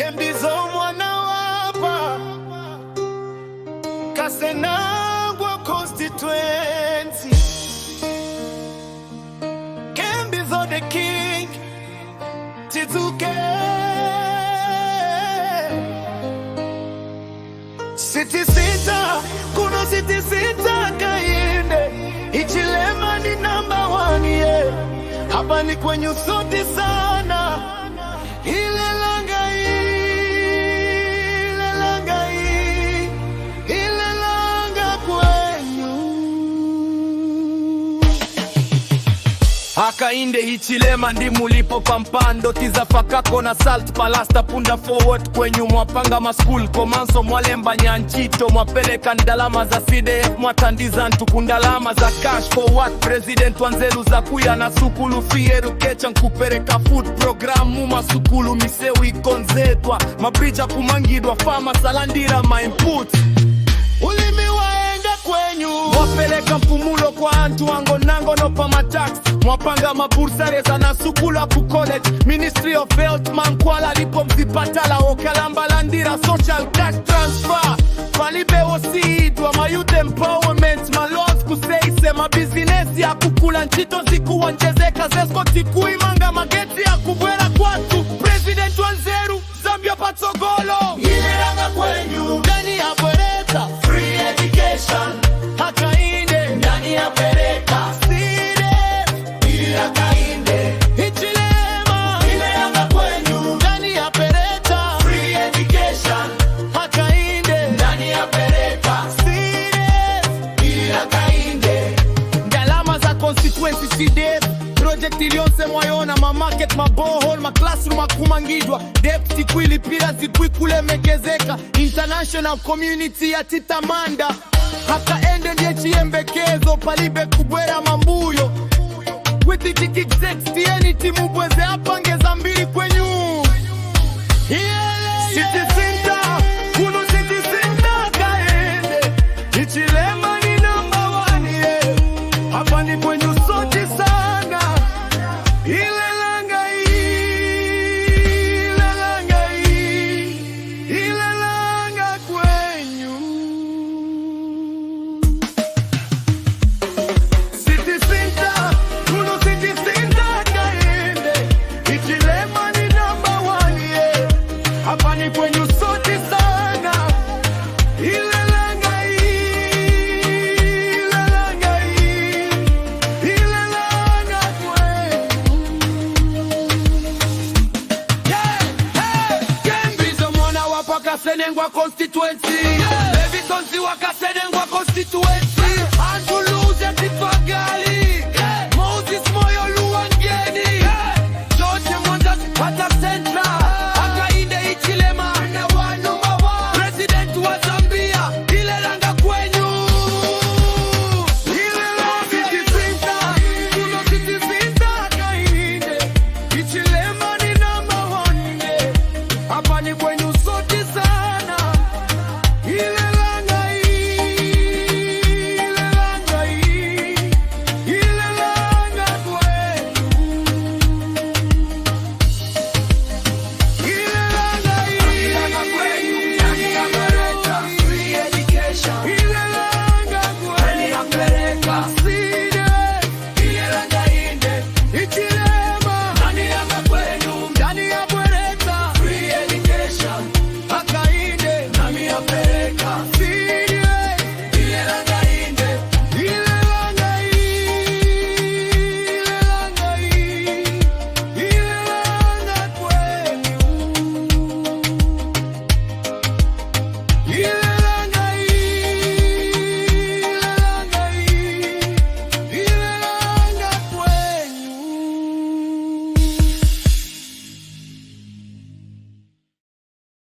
Kembizo mwana wapa Kasenangwa constituency. Kembizo the king Tizuke City Center, kuno City Center Kainde. Ichilema ni number 1, yeah. Hapa ni kwenye usoti sana. Ile langa Akainde Hichilema ndi mulipo pampando tizafakako na salt palasta punda forward kwenyu mwapanga maskul komanso mwalemba nyanchito mwapeleka ndalama za CDF mwatandiza ntukundalama za cash forward president wanzelu za kuya na sukulu fieru kecha nkupereka food programu masukulu misewu ikonzetwa mabrija kumangidwa fama salandira ma inputs ulimi waenga kwenyu mwapeleka mpumulo kwa antu wango nango no pa matax mwapanga mabursareza na sukula ku college Ministry of Health mankwala lipo mzipatala okalamba landira social cash transfer palibe osidwa ma youth empowerment ma laws kuseise ma business ya kukula nchito zikuwa njezeka zesko tikuimanga mageti ya kubwera kwatu president wanzeru Zambia patsogolo yiranga kwenyu ndani ya bwereka free education Akainde ndani ya bwereka Akainde Hichilema ileanga kwenyu ndani ya pereta free education Akainde ndani ya pereta Akainde ndalama za constituency CDF project ilionse mwayona ma market ma borehole ma classroom akumangidwa deputy kuilipira zipui kulemekezeka international community ya titamanda Akaende ndiye chiembekezo palibe kubwera mambuyo Witi kiki tieni timu bweze apangeza mbili kwenyu City Center, kuno City Center Kaende Hichilema ni number 1, yeah. Hapa ni kwenyu soti sana Ile langa kwenyu City Center hapa ni kwenyu sote sana ile langa Kembizo mwana wapa Kasenengwa constituency Levitonsi wa Kasenengwa constituency Antuluze